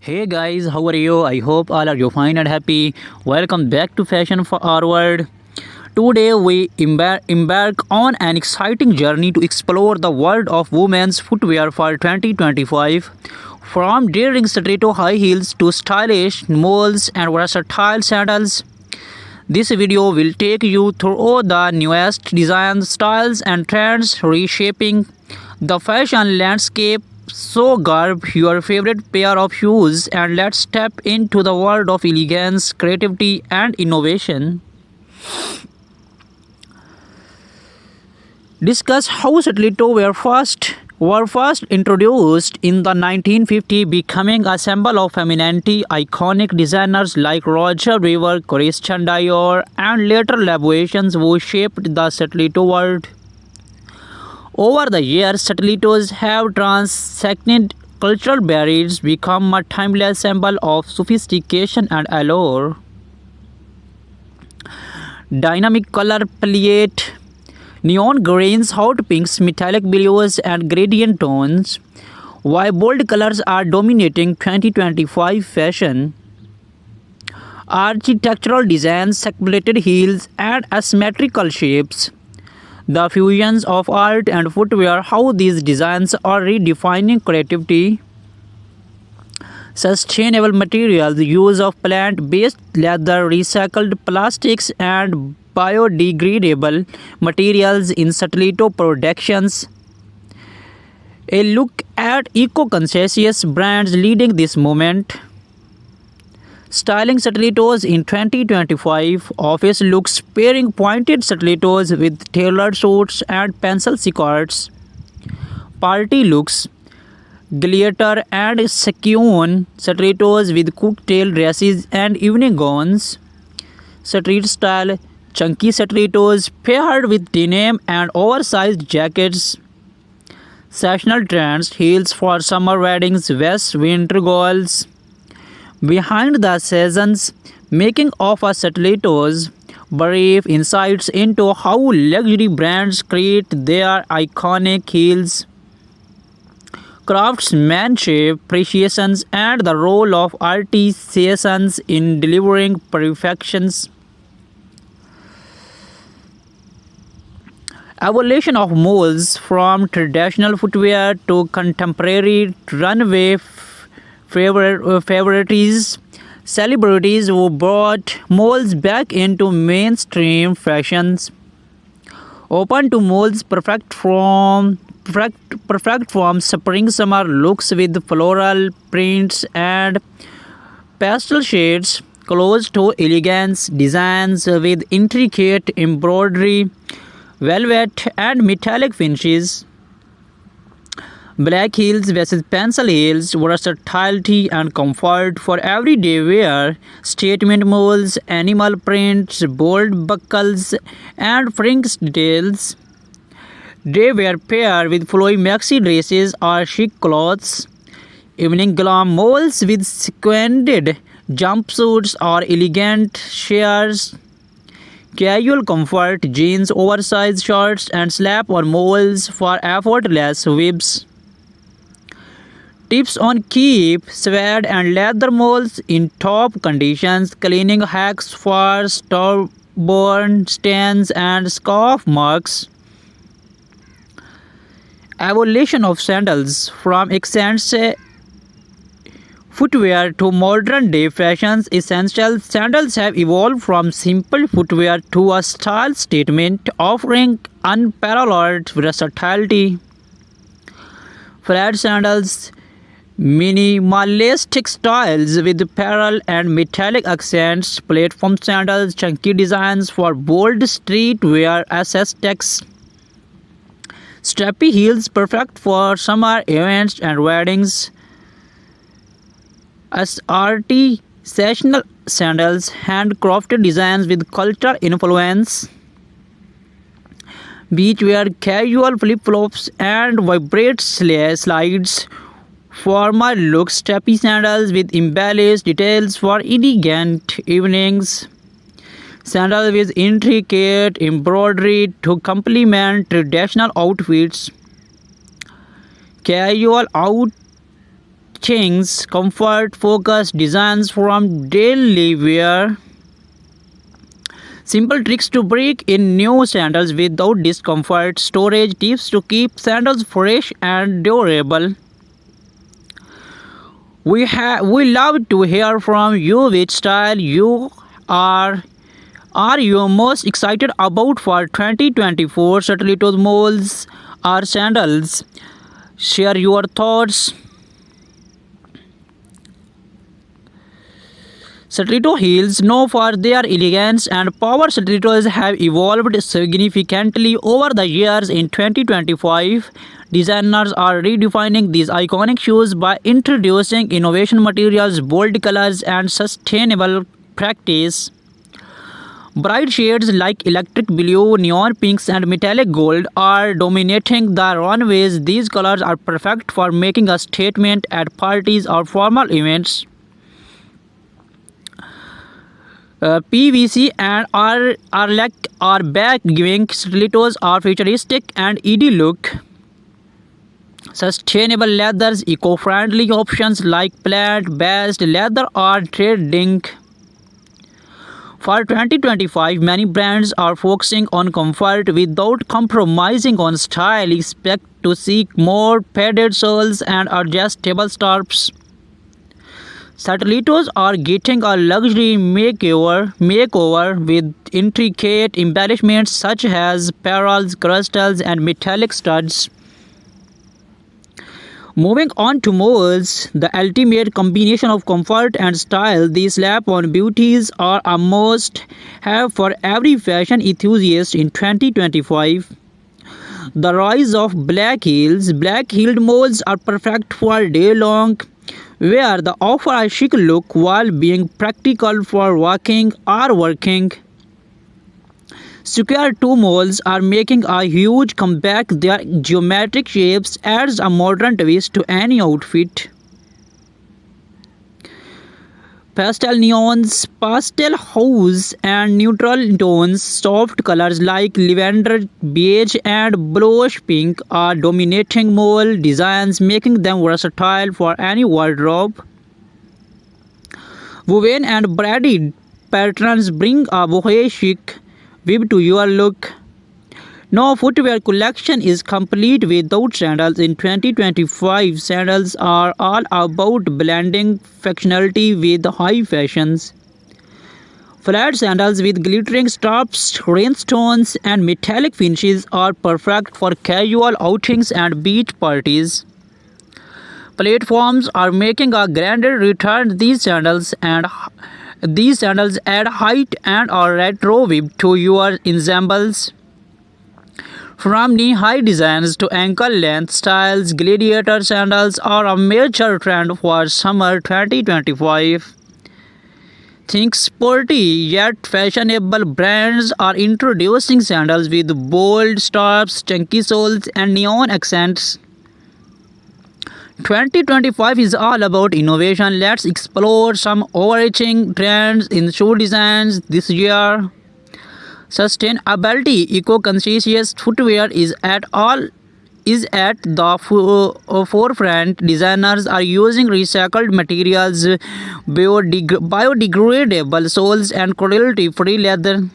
Hey guys, how are you? I hope all are you fine and happy. Welcome back to Fashion Forward. Today we embark on an exciting journey to explore the world of women's footwear for 2025. From daring stiletto high heels to stylish moles and versatile sandals, this video will take you through the newest designs, styles, and trends reshaping the fashion landscape. So, grab your favorite pair of shoes and let's step into the world of elegance, creativity, and innovation. Discuss how stiletto were first introduced in the 1950s, becoming a symbol of femininity. Iconic designers like Roger Weaver, Christian Dior, and later Labuations who shaped the stiletto world. Over the years, stilettos have transcended cultural barriers, become a timeless symbol of sophistication and allure. Dynamic color palette, neon greens, hot pinks, metallic blues, and gradient tones. While bold colors are dominating 2025 fashion, architectural designs, separated heels, and asymmetrical shapes. The fusions of art and footwear, how these designs are redefining creativity. Sustainable materials, use of plant-based leather, recycled plastics, and biodegradable materials in stiletto productions. A look at eco-conscious brands leading this movement. Styling stilettos in 2025, office looks pairing pointed stilettos with tailored suits and pencil skirts. Party looks, glitter and sequin stilettos with cocktail dresses and evening gowns. Street style, chunky stilettos paired with denim and oversized jackets. Seasonal trends, heels for summer weddings, vests, winter goals. Behind the seasons, making of a stilettos, brief insights into how luxury brands create their iconic heels, craftsmanship, precisions, and the role of artisans in delivering perfections. Evolution of moles from traditional footwear to contemporary runway favorites, celebrities who brought moles back into mainstream fashions, open to moles perfect from spring summer looks with floral prints and pastel shades, close to elegance designs with intricate embroidery, velvet and metallic finishes. Black heels versus pencil heels, versatility and comfort for everyday wear, statement molds, animal prints, bold buckles, and fringe details. They were paired with flowy maxi dresses or chic clothes. Evening glam molds with sequined jumpsuits or elegant shears. Casual comfort, jeans, oversized shorts, and slap-on molds for effortless whips. Tips on keep suede and leather molds in top conditions, cleaning hacks for stubborn stains and scuff marks. Evolution of sandals, from accents footwear to modern day fashions essentials, sandals have evolved from simple footwear to a style statement offering unparalleled versatility. Flat sandals, minimalistic styles with pearl and metallic accents, platform sandals, chunky designs for bold streetwear aesthetics, strappy heels perfect for summer events and weddings, as artisanal sandals, handcrafted designs with cultural influence, beachwear, casual flip-flops, and vibrant slides. Formal looks, strappy sandals with embellished details for elegant evenings. Sandals with intricate embroidery to complement traditional outfits. Casual things, comfort-focused designs from daily wear. Simple tricks to break in new sandals without discomfort. Storage tips to keep sandals fresh and durable. We love to hear from you which style you are you most excited about for 2024 stilettos, molds or sandals. Share your thoughts. Stiletto heels, known for their elegance and power, stilettos have evolved significantly over the years. In 2025, designers are redefining these iconic shoes by introducing innovation materials, bold colors, and sustainable practice. Bright shades like electric blue, neon pinks, and metallic gold are dominating the runways. These colors are perfect for making a statement at parties or formal events. PVC and are back, giving stilettos a futuristic and ED look. Sustainable leathers, eco-friendly options like plant-based leather are trending. For 2025, many brands are focusing on comfort without compromising on style. Expect to see more padded soles and adjustable straps. Stilettos are getting a luxury makeover with intricate embellishments such as pearls, crystals, and metallic studs. Moving on to molds, the ultimate combination of comfort and style. These slap-on beauties are a must-have for every fashion enthusiast in 2025. The rise of black heels. Black-heeled molds are perfect for day-long wear. They offer a chic look while being practical for walking or working. Square toe molds are making a huge comeback. Their geometric shapes adds a modern twist to any outfit. Pastel neons, pastel hues, and neutral tones, soft colors like lavender, beige, and bluish pink are dominating mold designs, making them versatile for any wardrobe. Woven and braided patterns bring a boho chic vibe to your look. No footwear collection is complete without sandals. In 2025, sandals are all about blending functionality with high fashions. Flat sandals with glittering straps, rhinestones, and metallic finishes are perfect for casual outings and beach parties. Platforms are making a grander return. These sandals add height and a retro vibe to your ensembles. From knee-high designs to ankle-length styles, gladiator sandals are a major trend for summer 2025. Think sporty yet fashionable brands are introducing sandals with bold straps, chunky soles, and neon accents. 2025 is all about innovation. Let's explore some overarching trends in shoe designs this year. Sustainability, eco-conscious footwear is at the forefront. Designers are using recycled materials, biodegradable soles, and cruelty-free leather.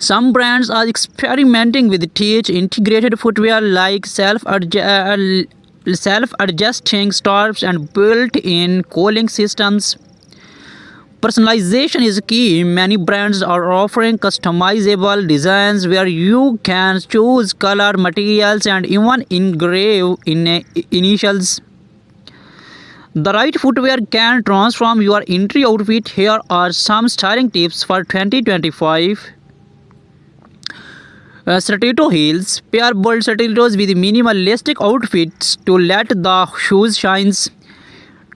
Some brands are experimenting with integrated footwear like self-adjusting straps and built-in cooling systems. Personalization is key. Many brands are offering customizable designs where you can choose color, materials, and even engrave initials. The right footwear can transform your entry outfit. Here are some styling tips for 2025. Stiletto heels. Pair bold stilettos with minimalistic outfits to let the shoes shine.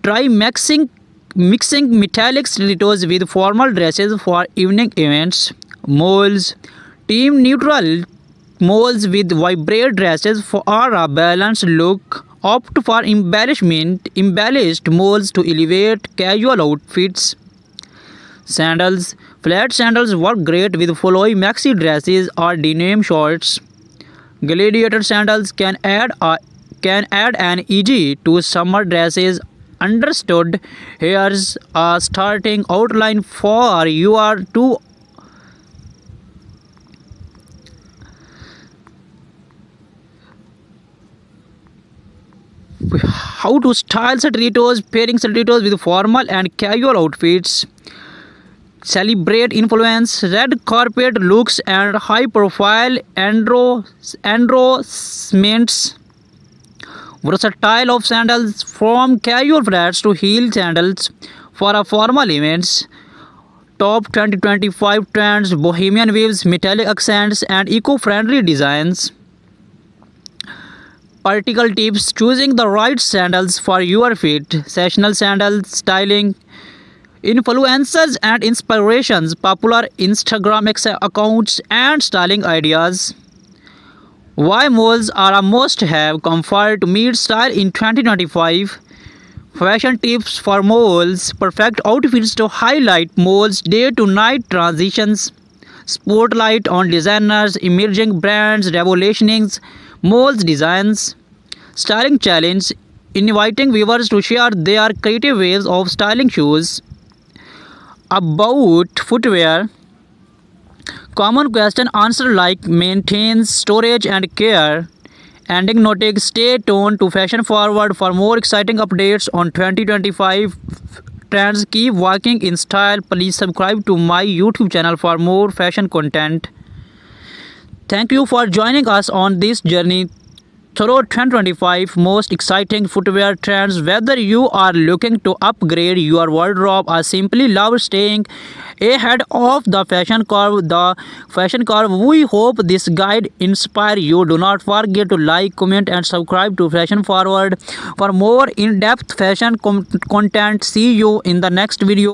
Try mixing metallic stilettos with formal dresses for evening events. Molds. Team neutral molds with vibrant dresses for a balanced look. Opt for embellished molds to elevate casual outfits. Sandals. Flat sandals work great with flowy maxi dresses or denim shorts. Gladiator sandals can add a can add an easy to summer dresses. Understood. Here's a starting outline for your two. How to style stilettos, pairing stilettos with formal and casual outfits. Celebrate influence, red carpet looks, and high profile endorsements. Versatile of sandals from casual flats to heel sandals for a formal events. Top 2025 trends, bohemian waves, metallic accents, and eco-friendly designs. Practical tips, choosing the right sandals for your feet, sessional sandal styling, influencers and inspirations, popular Instagram accounts, and styling ideas. Why malls are a must have, comfort meets style in 2025. Fashion tips for malls, perfect outfits to highlight malls' day to night transitions. Spotlight on designers, emerging brands, revolutioning malls designs. Styling challenge, inviting viewers to share their creative ways of styling shoes. About footwear, common question answer like maintains storage and care. Ending noting, stay tuned to Fashion Forward for more exciting updates on 2025 trends. Keep walking in style. Please subscribe to my YouTube channel for more fashion content. Thank you for joining us on this journey through 2025 most exciting footwear trends. Whether you are looking to upgrade your wardrobe or simply love staying ahead of the fashion curve, we hope this guide inspire you. Do not forget to like, comment, and subscribe to Fashion Forward for more in-depth fashion content. See you in the next video.